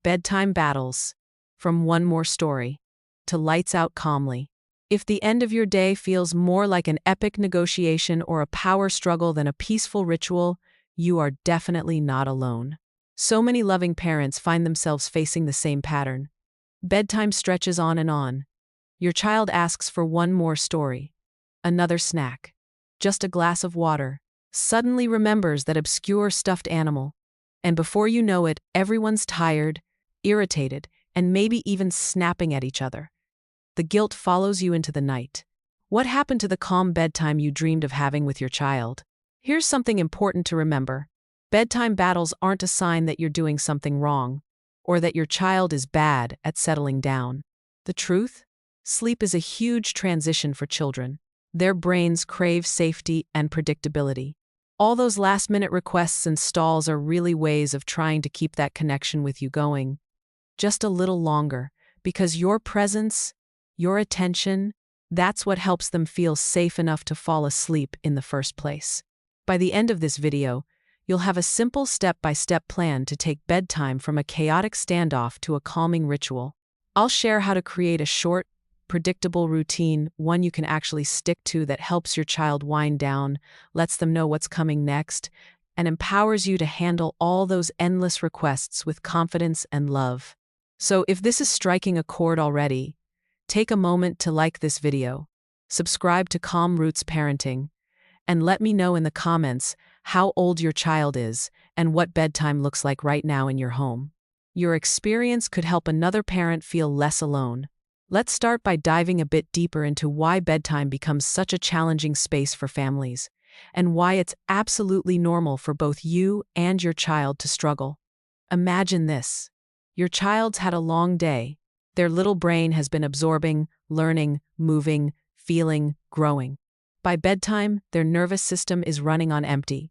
Bedtime battles. From one more story to lights out calmly. If the end of your day feels more like an epic negotiation or a power struggle than a peaceful ritual, you are definitely not alone. So many loving parents find themselves facing the same pattern. Bedtime stretches on and on. Your child asks for one more story, another snack, just a glass of water, suddenly remembers that obscure stuffed animal, and before you know it, everyone's tired, irritated, and maybe even snapping at each other. The guilt follows you into the night. What happened to the calm bedtime you dreamed of having with your child? Here's something important to remember. Bedtime battles aren't a sign that you're doing something wrong, or that your child is bad at settling down. The truth? Sleep is a huge transition for children. Their brains crave safety and predictability. All those last-minute requests and stalls are really ways of trying to keep that connection with you going just a little longer, because your presence, your attention, that's what helps them feel safe enough to fall asleep in the first place. By the end of this video, you'll have a simple step-by-step plan to take bedtime from a chaotic standoff to a calming ritual. I'll share how to create a short, predictable routine, one you can actually stick to that helps your child wind down, lets them know what's coming next, and empowers you to handle all those endless requests with confidence and love. So if this is striking a chord already, take a moment to like this video, subscribe to Calm Roots Parenting, and let me know in the comments how old your child is and what bedtime looks like right now in your home. Your experience could help another parent feel less alone. Let's start by diving a bit deeper into why bedtime becomes such a challenging space for families, and why it's absolutely normal for both you and your child to struggle. Imagine this. Your child's had a long day. Their little brain has been absorbing, learning, moving, feeling, growing. By bedtime, their nervous system is running on empty.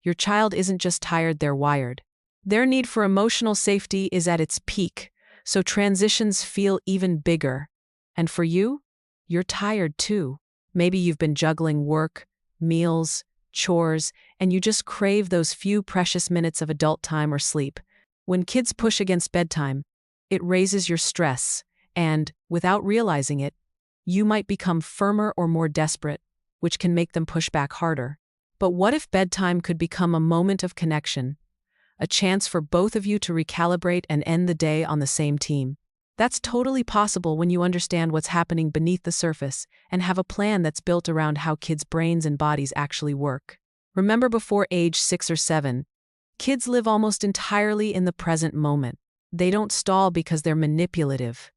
Your child isn't just tired, they're wired. Their need for emotional safety is at its peak, so transitions feel even bigger. And for you, you're tired too. Maybe you've been juggling work, meals, chores, and you just crave those few precious minutes of adult time or sleep. When kids push against bedtime, it raises your stress, and, without realizing it, you might become firmer or more desperate, which can make them push back harder. But what if bedtime could become a moment of connection? A chance for both of you to recalibrate and end the day on the same team. That's totally possible when you understand what's happening beneath the surface and have a plan that's built around how kids' brains and bodies actually work. Remember, before age 6 or 7, kids live almost entirely in the present moment. They don't stall because they're manipulative,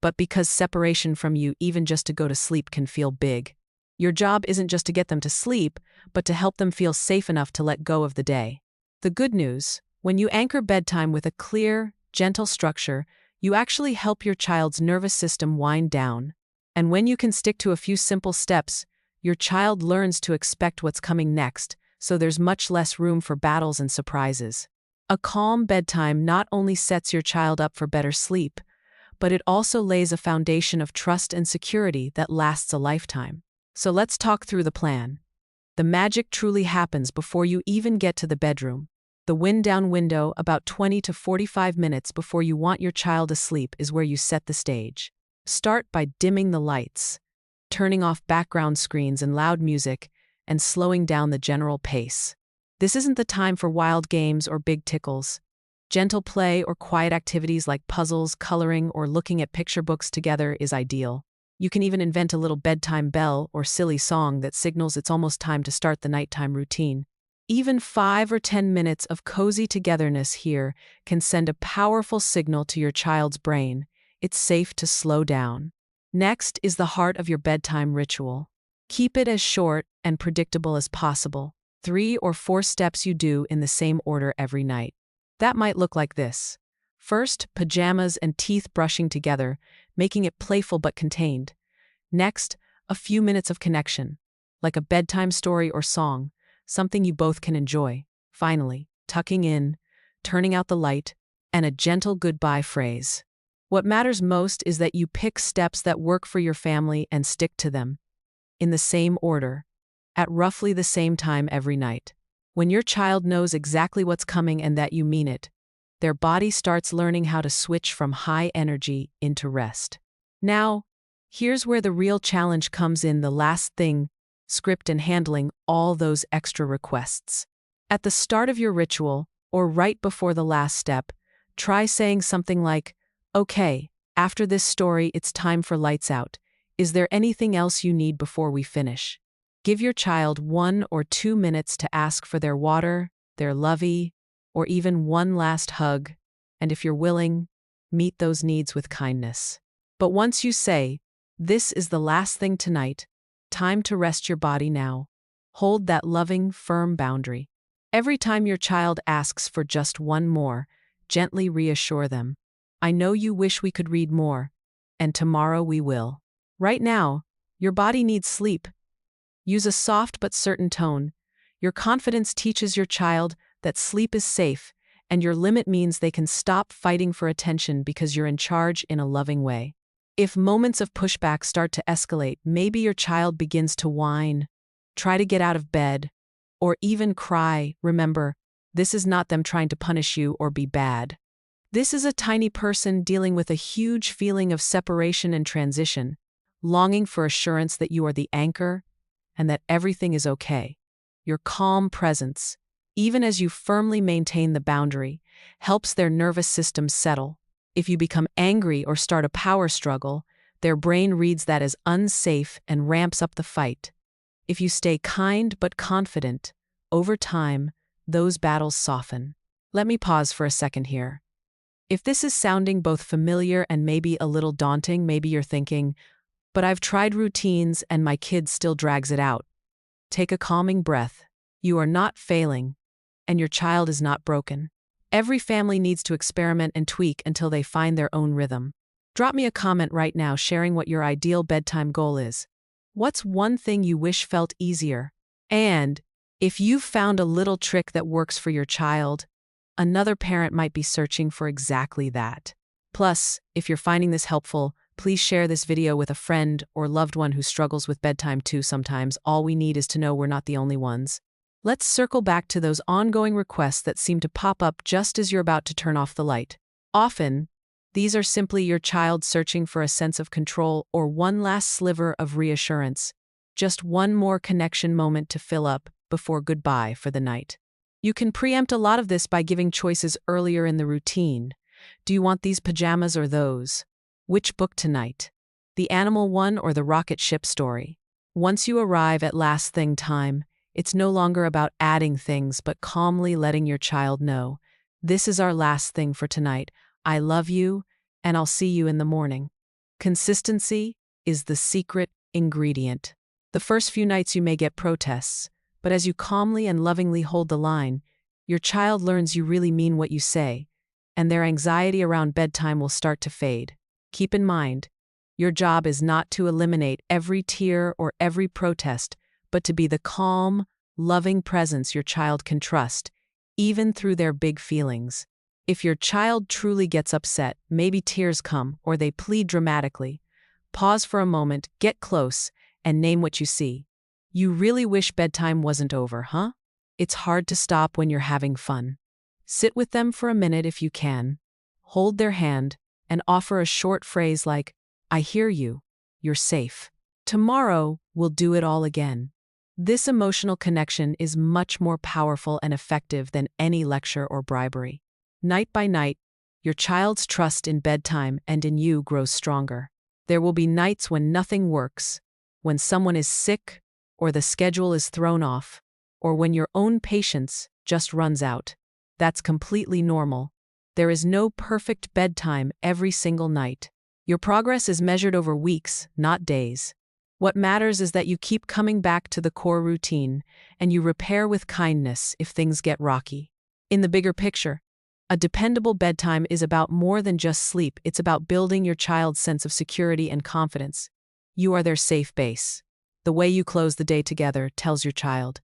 but because separation from you, even just to go to sleep, can feel big. Your job isn't just to get them to sleep, but to help them feel safe enough to let go of the day. The good news, when you anchor bedtime with a clear, gentle structure, you actually help your child's nervous system wind down. And when you can stick to a few simple steps, your child learns to expect what's coming next, so there's much less room for battles and surprises. A calm bedtime not only sets your child up for better sleep, but it also lays a foundation of trust and security that lasts a lifetime. So let's talk through the plan. The magic truly happens before you even get to the bedroom. The wind-down window, about 20 to 45 minutes before you want your child asleep, is where you set the stage. Start by dimming the lights, turning off background screens and loud music, and slowing down the general pace. This isn't the time for wild games or big tickles. Gentle play or quiet activities like puzzles, coloring, or looking at picture books together is ideal. You can even invent a little bedtime bell or silly song that signals it's almost time to start the nighttime routine. Even 5 or 10 minutes of cozy togetherness here can send a powerful signal to your child's brain. It's safe to slow down. Next is the heart of your bedtime ritual. Keep it as short and predictable as possible. 3 or 4 steps you do in the same order every night. That might look like this. First, pajamas and teeth brushing together, making it playful but contained. Next, a few minutes of connection, like a bedtime story or song, something you both can enjoy. Finally, tucking in, turning out the light, and a gentle goodbye phrase. What matters most is that you pick steps that work for your family and stick to them, in the same order, at roughly the same time every night. When your child knows exactly what's coming and that you mean it, their body starts learning how to switch from high energy into rest. Now, here's where the real challenge comes in: the last thing, script and handling all those extra requests. At the start of your ritual, or right before the last step, try saying something like, "Okay, after this story, it's time for lights out. Is there anything else you need before we finish?" Give your child 1 or 2 minutes to ask for their water, their lovey, or even one last hug, and if you're willing, meet those needs with kindness. But once you say, "This is the last thing tonight, time to rest your body now," hold that loving, firm boundary. Every time your child asks for just one more, gently reassure them, "I know you wish we could read more, and tomorrow we will. Right now, your body needs sleep." Use a soft but certain tone. Your confidence teaches your child that sleep is safe, and your limit means they can stop fighting for attention because you're in charge in a loving way. If moments of pushback start to escalate, maybe your child begins to whine, try to get out of bed, or even cry, remember, this is not them trying to punish you or be bad. This is a tiny person dealing with a huge feeling of separation and transition, longing for assurance that you are the anchor and that everything is okay. Your calm presence, even as you firmly maintain the boundary, helps their nervous system settle. If you become angry or start a power struggle, their brain reads that as unsafe and ramps up the fight. If you stay kind but confident, over time, those battles soften. Let me pause for a second here. If this is sounding both familiar and maybe a little daunting, maybe you're thinking, "But I've tried routines and my kid still drags it out." Take a calming breath. You are not failing, and your child is not broken. Every family needs to experiment and tweak until they find their own rhythm. Drop me a comment right now sharing what your ideal bedtime goal is. What's one thing you wish felt easier? And if you've found a little trick that works for your child, another parent might be searching for exactly that. Plus, if you're finding this helpful, please share this video with a friend or loved one who struggles with bedtime too sometimes. All we need is to know we're not the only ones. Let's circle back to those ongoing requests that seem to pop up just as you're about to turn off the light. Often, these are simply your child searching for a sense of control or one last sliver of reassurance, just one more connection moment to fill up before goodbye for the night. You can preempt a lot of this by giving choices earlier in the routine. Do you want these pajamas or those? Which book tonight? The animal one or the rocket ship story? Once you arrive at last thing time, it's no longer about adding things but calmly letting your child know, "This is our last thing for tonight. I love you, and I'll see you in the morning." Consistency is the secret ingredient. The first few nights you may get protests, but as you calmly and lovingly hold the line, your child learns you really mean what you say, and their anxiety around bedtime will start to fade. Keep in mind, your job is not to eliminate every tear or every protest, but to be the calm, loving presence your child can trust, even through their big feelings. If your child truly gets upset, maybe tears come, or they plead dramatically, pause for a moment, get close, and name what you see. You really wish bedtime wasn't over, huh? It's hard to stop when you're having fun. Sit with them for a minute if you can. Hold their hand and offer a short phrase like, "I hear you. You're safe. Tomorrow, we'll do it all again." This emotional connection is much more powerful and effective than any lecture or bribery. Night by night, your child's trust in bedtime and in you grows stronger. There will be nights when nothing works, when someone is sick, or the schedule is thrown off, or when your own patience just runs out. That's completely normal. There is no perfect bedtime every single night. Your progress is measured over weeks, not days. What matters is that you keep coming back to the core routine, and you repair with kindness if things get rocky. In the bigger picture, a dependable bedtime is about more than just sleep. It's about building your child's sense of security and confidence. You are their safe base. The way you close the day together tells your child,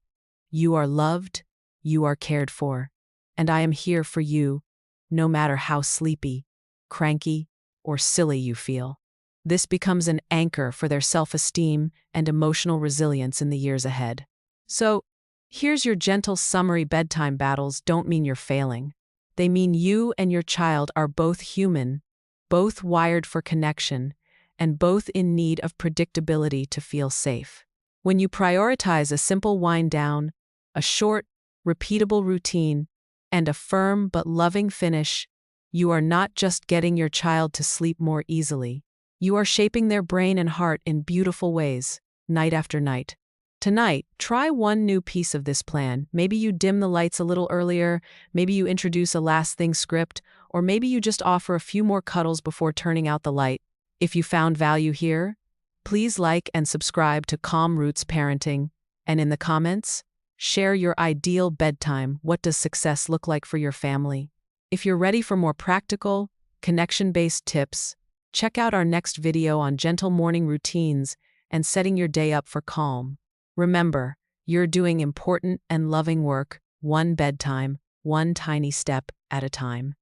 "You are loved, you are cared for, and I am here for you, no matter how sleepy, cranky, or silly you feel." This becomes an anchor for their self-esteem and emotional resilience in the years ahead. So, here's your gentle summary: bedtime battles don't mean you're failing. They mean you and your child are both human, both wired for connection, and both in need of predictability to feel safe. When you prioritize a simple wind down, a short, repeatable routine, and a firm but loving finish, you are not just getting your child to sleep more easily. You are shaping their brain and heart in beautiful ways, night after night. Tonight, try one new piece of this plan. Maybe you dim the lights a little earlier, maybe you introduce a last thing script, or maybe you just offer a few more cuddles before turning out the light. If you found value here, please like and subscribe to Calm Roots Parenting, and in the comments, share your ideal bedtime. What does success look like for your family? If you're ready for more practical, connection-based tips, check out our next video on gentle morning routines and setting your day up for calm. Remember, you're doing important and loving work, one bedtime, one tiny step at a time.